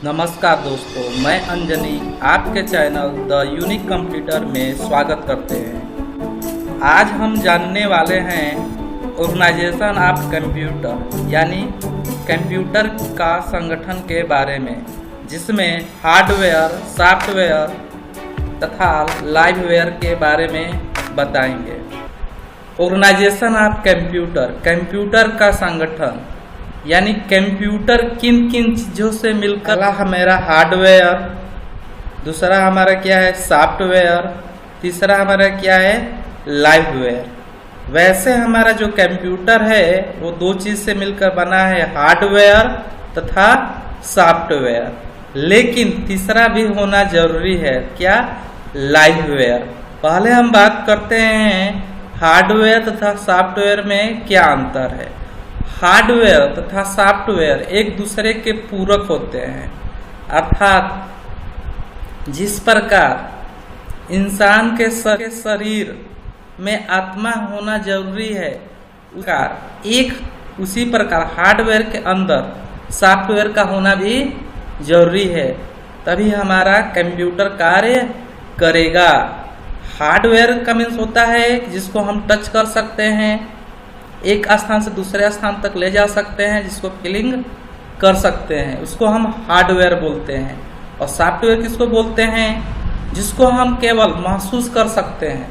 नमस्कार दोस्तों, मैं अंजनी आपके चैनल द यूनिक कंप्यूटर में स्वागत करते हैं। आज हम जानने वाले हैं ऑर्गेनाइजेशन ऑफ कंप्यूटर यानी कंप्यूटर का संगठन के बारे में, जिसमें हार्डवेयर, सॉफ्टवेयर तथा लाइववेयर के बारे में बताएंगे। ऑर्गेनाइजेशन ऑफ कंप्यूटर, कंप्यूटर का संगठन यानी कंप्यूटर किन किन चीज़ों से मिलकर, पहला हमारा हार्डवेयर, दूसरा हमारा क्या है सॉफ्टवेयर, तीसरा हमारा क्या है लाइववेयर। वैसे हमारा जो कंप्यूटर है वो दो चीज़ से मिलकर बना है, हार्डवेयर तथा सॉफ्टवेयर, लेकिन तीसरा भी होना जरूरी है, क्या लाइववेयर। पहले हम बात करते हैं हार्डवेयर तथा सॉफ्टवेयर में क्या अंतर है। हार्डवेयर तथा सॉफ्टवेयर एक दूसरे के पूरक होते हैं, अर्थात जिस प्रकार इंसान के शरीर में आत्मा होना जरूरी है, उसी प्रकार हार्डवेयर के अंदर सॉफ्टवेयर का होना भी जरूरी है, तभी हमारा कंप्यूटर कार्य करेगा। हार्डवेयर का मीन्स होता है जिसको हम टच कर सकते हैं, एक स्थान से दूसरे स्थान तक ले जा सकते हैं, जिसको फीलिंग कर सकते हैं, उसको हम हार्डवेयर बोलते हैं। और सॉफ्टवेयर किसको बोलते हैं, जिसको हम केवल महसूस कर सकते हैं,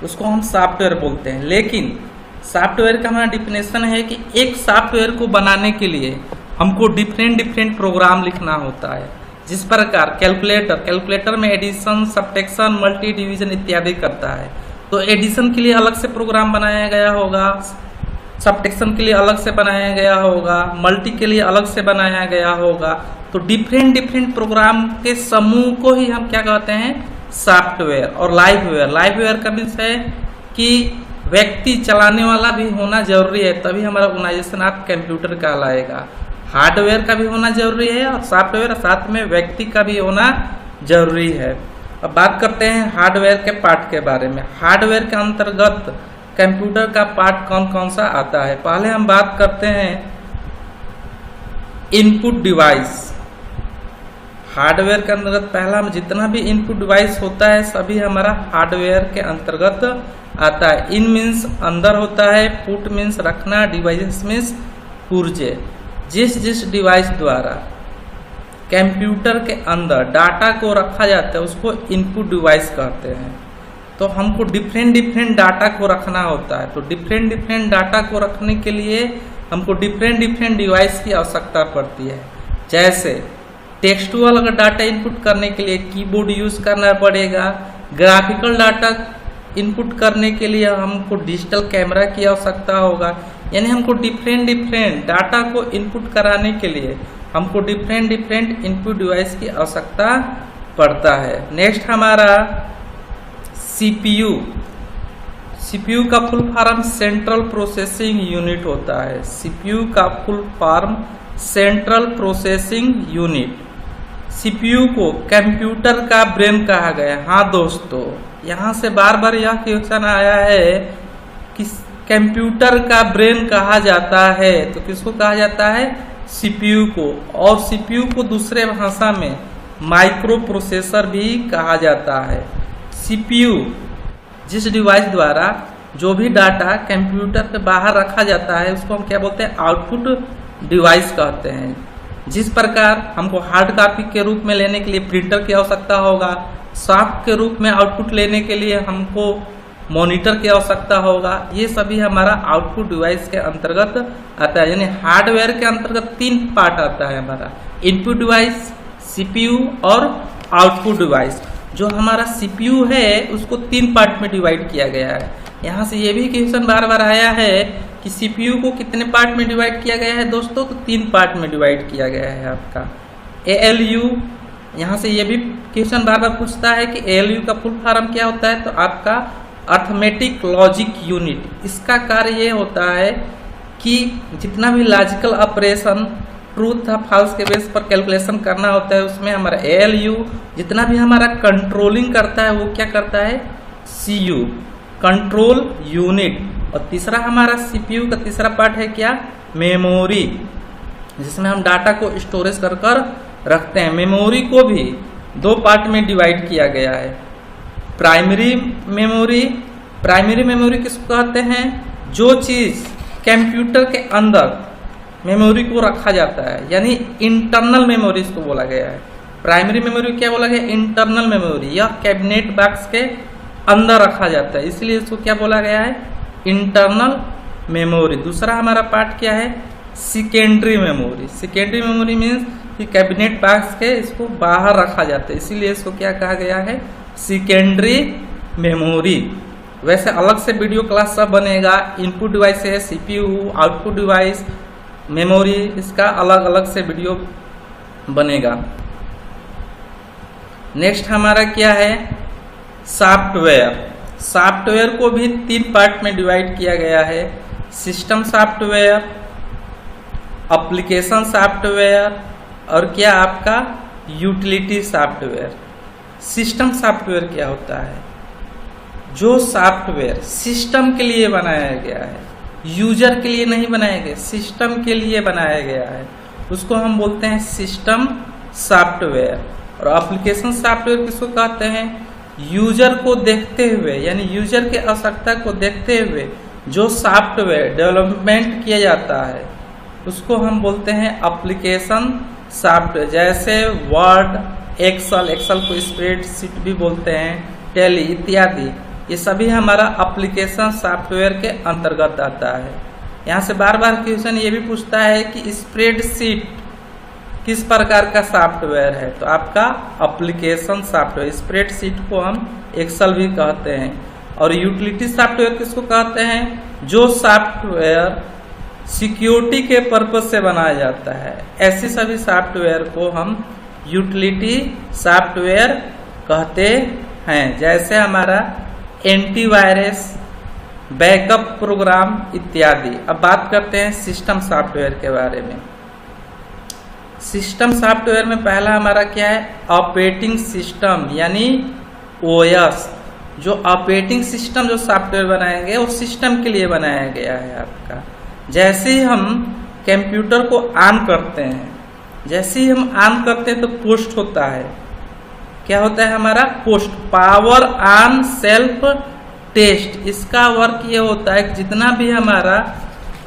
उसको हम सॉफ्टवेयर बोलते हैं। लेकिन सॉफ्टवेयर का हमारा डिफिनेशन है कि एक सॉफ्टवेयर को बनाने के लिए हमको डिफरेंट प्रोग्राम लिखना होता है। जिस प्रकार कैलकुलेटर में एडिशन, सब्ट्रैक्शन, मल्टी डिवीजन इत्यादि करता है, तो एडिशन के लिए अलग से प्रोग्राम बनाया गया होगा, सब्ट्रैक्शन के लिए अलग से बनाया गया होगा, मल्टी के लिए अलग से बनाया गया होगा। तो डिफरेंट प्रोग्राम के समूह को ही हम क्या कहते हैं, सॉफ्टवेयर। और लाइववेयर का मीन्स है कि व्यक्ति चलाने वाला भी होना जरूरी है, तभी हमारा ऑर्गेनाइजेशन ऑफ कंप्यूटर कहलाएगा। हार्डवेयर का भी होना जरूरी है और सॉफ्टवेयर साथ में व्यक्ति का भी होना जरूरी है। अब बात करते हैं हार्डवेयर के पार्ट के बारे में। हार्डवेयर के अंतर्गत कंप्यूटर का पार्ट कौन कौन सा आता है। पहले हम बात करते हैं इनपुट डिवाइस। हार्डवेयर के अंतर्गत पहला जितना भी इनपुट डिवाइस होता है सभी हमारा हार्डवेयर के अंतर्गत आता है। इन मीन्स अंदर होता है, पुट मीन्स रखना, डिवाइस मीन्स पुर्जे। जिस डिवाइस द्वारा कंप्यूटर के अंदर डाटा को रखा जाता है उसको इनपुट डिवाइस कहते हैं। तो हमको डिफरेंट डाटा को रखना होता है, तो डिफरेंट डाटा को रखने के लिए हमको डिफरेंट डिवाइस की आवश्यकता पड़ती है। जैसे टेक्सटुअल अगर डाटा इनपुट करने के लिए कीबोर्ड यूज करना पड़ेगा, ग्राफिकल डाटा इनपुट करने के लिए हमको डिजिटल कैमरा की आवश्यकता होगा। यानी हमको डिफरेंट डाटा को इनपुट कराने के लिए हमको डिफरेंट इनपुट डिवाइस की आवश्यकता पड़ता है। नेक्स्ट हमारा सीपीयू का full form central processing unit होता है। सीपीयू का full form central processing unit. CPU को कंप्यूटर का ब्रेन कहा गया है। हाँ दोस्तों, यहाँ से बार यह क्वेश्चन आया है कि कंप्यूटर का ब्रेन कहा जाता है, तो किसको कहा जाता है, सीपीयू को। और सीपीयू को दूसरे भाषा में माइक्रो प्रोसेसर भी कहा जाता है। सीपीयू जिस डिवाइस द्वारा जो भी डाटा कंप्यूटर के बाहर रखा जाता है उसको हम क्या बोलते हैं, आउटपुट डिवाइस कहते हैं। जिस प्रकार हमको हार्ड कॉपी के रूप में लेने के लिए प्रिंटर की आवश्यकता होगा, सॉफ्ट के रूप में आउटपुट लेने के लिए हमको मॉनिटर की आवश्यकता होगा, ये सभी हमारा आउटपुट डिवाइस के अंतर्गत आता है। यानी हार्डवेयर के अंतर्गत 3 पार्ट आता है हमारा, इनपुट डिवाइस, सीपीयू और आउटपुट डिवाइस। जो हमारा सीपीयू है उसको 3 पार्ट में डिवाइड किया गया है। यहाँ से ये भी क्वेश्चन बार आया है कि सीपीयू को कितने पार्ट में डिवाइड किया गया है दोस्तों, तो 3 पार्ट में डिवाइड किया गया है आपका ALU। यहाँ से ये भी क्वेश्चन बार पूछता है कि ALU का फुल फॉर्म क्या होता है, तो आपका अर्थमेटिक लॉजिक यूनिट। इसका कार्य ये होता है कि जितना भी लॉजिकल ऑपरेशन ट्रूथ या फॉल्स के बेस पर कैलकुलेशन करना होता है उसमें हमारा ALU, जितना भी हमारा कंट्रोलिंग करता है वो क्या करता है, CU कंट्रोल यूनिट। और तीसरा हमारा CPU का तीसरा पार्ट है क्या, मेमोरी। जिसमें हम डाटा को स्टोरेज कर कर रखते हैं। मेमोरी को भी दो पार्ट में डिवाइड किया गया है। प्राइमरी मेमोरी किसको कहते हैं? जो चीज़ कंप्यूटर के अंदर मेमोरी को रखा जाता है, यानी इंटरनल मेमोरी इसको बोला गया है। प्राइमरी मेमोरी क्या बोला गया? Internal memory. यह कैबिनेट बॉक्स के अंदर रखा जाता है, इसलिए इसको क्या बोला गया है? Internal memory. दूसरा हमारा पार्ट क्या है? Secondary memory. Secondary memory means कि कैबिनेट बॉक्स के इसको बाहर रखा जाता है, इसीलिए इसको क्या कहा गया है? Secondary memory. वैसे अलग से वीडियो क्लास सब बनेगा। इनपुट डिवाइस है CPU, आउटपुट डिवाइस, मेमोरी, इसका अलग अलग से वीडियो बनेगा। नेक्स्ट हमारा क्या है? सॉफ्टवेयर। सॉफ्टवेयर को भी 3 पार्ट में डिवाइड किया गया है। सिस्टम सॉफ्टवेयर, एप्लीकेशन सॉफ्टवेयर और क्या आपका यूटिलिटी सॉफ्टवेयर। सिस्टम सॉफ्टवेयर क्या होता है? जो सॉफ्टवेयर सिस्टम के लिए बनाया गया है, यूजर के लिए नहीं बनाया गया, सिस्टम के लिए बनाया गया है, उसको हम बोलते हैं सिस्टम सॉफ्टवेयर। और एप्लीकेशन सॉफ्टवेयर किसको कहते हैं? यूजर को देखते हुए, यानी यूजर के आवश्यकता को देखते हुए जो सॉफ्टवेयर डेवलपमेंट किया जाता है उसको हम बोलते हैं एप्लीकेशन सॉफ्टवेयर। जैसे वर्ड, एक्सेल को स्प्रेडशीट भी बोलते हैं, टैली इत्यादि, ये सभी हमारा एप्लीकेशन सॉफ्टवेयर के अंतर्गत आता है। यहाँ से बार बार क्वेश्चन ये भी पूछता है कि स्प्रेडशीट किस प्रकार का सॉफ्टवेयर है, तो आपका एप्लीकेशन सॉफ्टवेयर। स्प्रेडशीट को हम एक्सेल भी कहते हैं। और यूटिलिटी सॉफ्टवेयर किसको कहते हैं? जो सॉफ्टवेयर सिक्योरिटी के पर्पज से बनाया जाता है, ऐसे सभी सॉफ्टवेयर को हम यूटिलिटी सॉफ्टवेयर कहते हैं। जैसे हमारा एंटीवायरस, बैकअप प्रोग्राम इत्यादि। अब बात करते हैं सिस्टम सॉफ्टवेयर के बारे में। सिस्टम सॉफ्टवेयर में पहला हमारा क्या है? ऑपरेटिंग सिस्टम यानी OS। जो ऑपरेटिंग सिस्टम जो सॉफ्टवेयर बनाएंगे वो सिस्टम के लिए बनाया गया है आपका। जैसे ही हम कंप्यूटर को ऑन करते हैं, जैसे ही हम ऑन करते हैं तो पोस्ट होता है। क्या होता है हमारा? POST, power on self test. इसका वर्क ये होता है कि जितना भी हमारा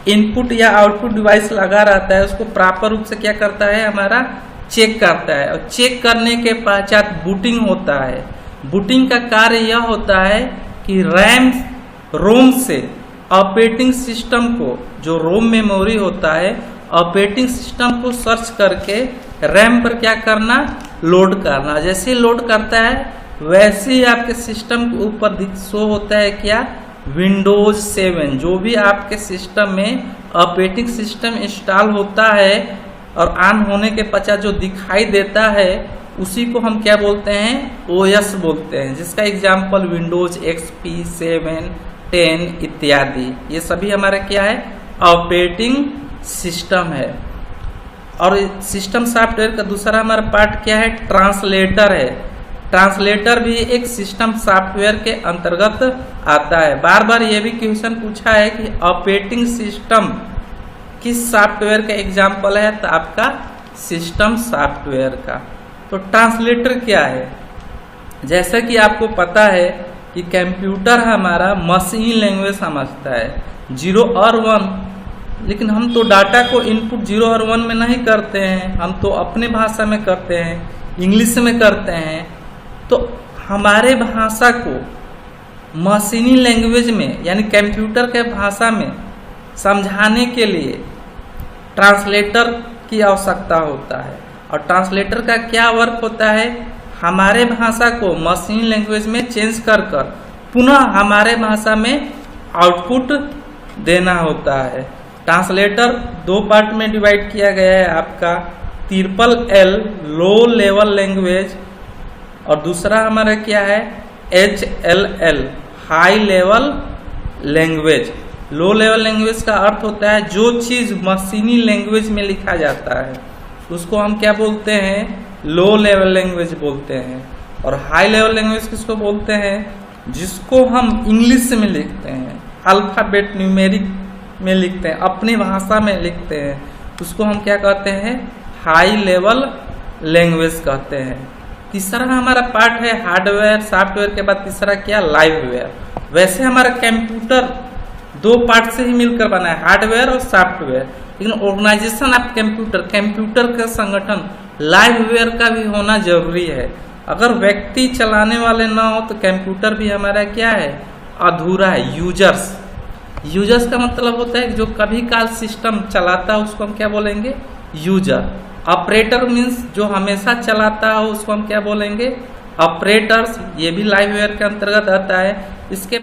इनपुट या आउटपुट डिवाइस लगा रहता है उसको प्रॉपर रूप से क्या करता है? हमारा चेक करता है। और चेक करने के पश्चात बूटिंग होता है। बूटिंग का कार्य यह होता है कि रोम से ऑपरेटिंग सिस्टम को, जो रोम मेमोरी होता है, ऑपरेटिंग सिस्टम को सर्च करके रैम पर क्या करना? लोड करना। जैसे लोड करता है वैसे ही आपके सिस्टम के ऊपर शो होता है क्या? विंडोज 7। जो भी आपके सिस्टम में ऑपरेटिंग सिस्टम इंस्टॉल होता है और ऑन होने के पश्चात जो दिखाई देता है उसी को हम क्या बोलते हैं? OS बोलते हैं। जिसका एग्जाम्पल विंडोज XP, 7, 10 इत्यादि, ये सभी हमारा क्या है? ऑपरेटिंग सिस्टम है। और सिस्टम सॉफ्टवेयर का दूसरा हमारा पार्ट क्या है? ट्रांसलेटर है। ट्रांसलेटर भी एक सिस्टम सॉफ्टवेयर के अंतर्गत आता है। बार बार ये भी क्वेश्चन पूछा है कि ऑपरेटिंग सिस्टम किस सॉफ्टवेयर का एग्जाम्पल है, तो आपका सिस्टम सॉफ्टवेयर का। तो ट्रांसलेटर क्या है? जैसा कि आपको पता है कि कंप्यूटर हमारा मशीन लैंग्वेज समझता है, 0 और 1, लेकिन हम तो डाटा को इनपुट 0 और 1 में नहीं करते हैं, हम तो अपने भाषा में करते हैं, इंग्लिश में करते हैं। तो हमारे भाषा को मशीनी लैंग्वेज में यानी कंप्यूटर के भाषा में समझाने के लिए ट्रांसलेटर की आवश्यकता होता है। और ट्रांसलेटर का क्या वर्क होता है? हमारे भाषा को मशीन लैंग्वेज में चेंज कर कर पुनः हमारे भाषा में आउटपुट देना होता है। ट्रांसलेटर 2 पार्ट में डिवाइड किया गया है आपका। LLL लो लेवल लैंग्वेज और दूसरा हमारा क्या है? HLL high level language. Low level language का अर्थ होता है जो चीज़ मशीनी लैंग्वेज में लिखा जाता है उसको हम क्या बोलते हैं? लो लेवल लैंग्वेज बोलते हैं। और हाई लेवल लैंग्वेज किसको बोलते हैं? जिसको हम इंग्लिश में लिखते हैं, अल्फ़ाबेट न्यूमेरिक में लिखते हैं, अपनी भाषा में लिखते हैं, उसको हम क्या कहते हैं, हाई लेवल लैंग्वेज कहते हैं। तीसरा हमारा पार्ट है हार्डवेयर, सॉफ्टवेयर के बाद तीसरा क्या, लाइववेयर। वैसे हमारा कंप्यूटर दो पार्ट से ही मिलकर बना है, हार्डवेयर और सॉफ्टवेयर, लेकिन ऑर्गेनाइजेशन ऑफ कंप्यूटर का संगठन लाइववेयर का भी होना जरूरी है। अगर व्यक्ति चलाने वाले ना हो तो कंप्यूटर भी हमारा क्या है, अधूरा है। यूजर्स का मतलब होता है जो कभी काल सिस्टम चलाता है उसको हम क्या बोलेंगे, यूजर। ऑपरेटर मीन्स जो हमेशा चलाता है उसको हम क्या बोलेंगे, ऑपरेटर्स। ये भी लाइववेयर के अंतर्गत आता है। इसके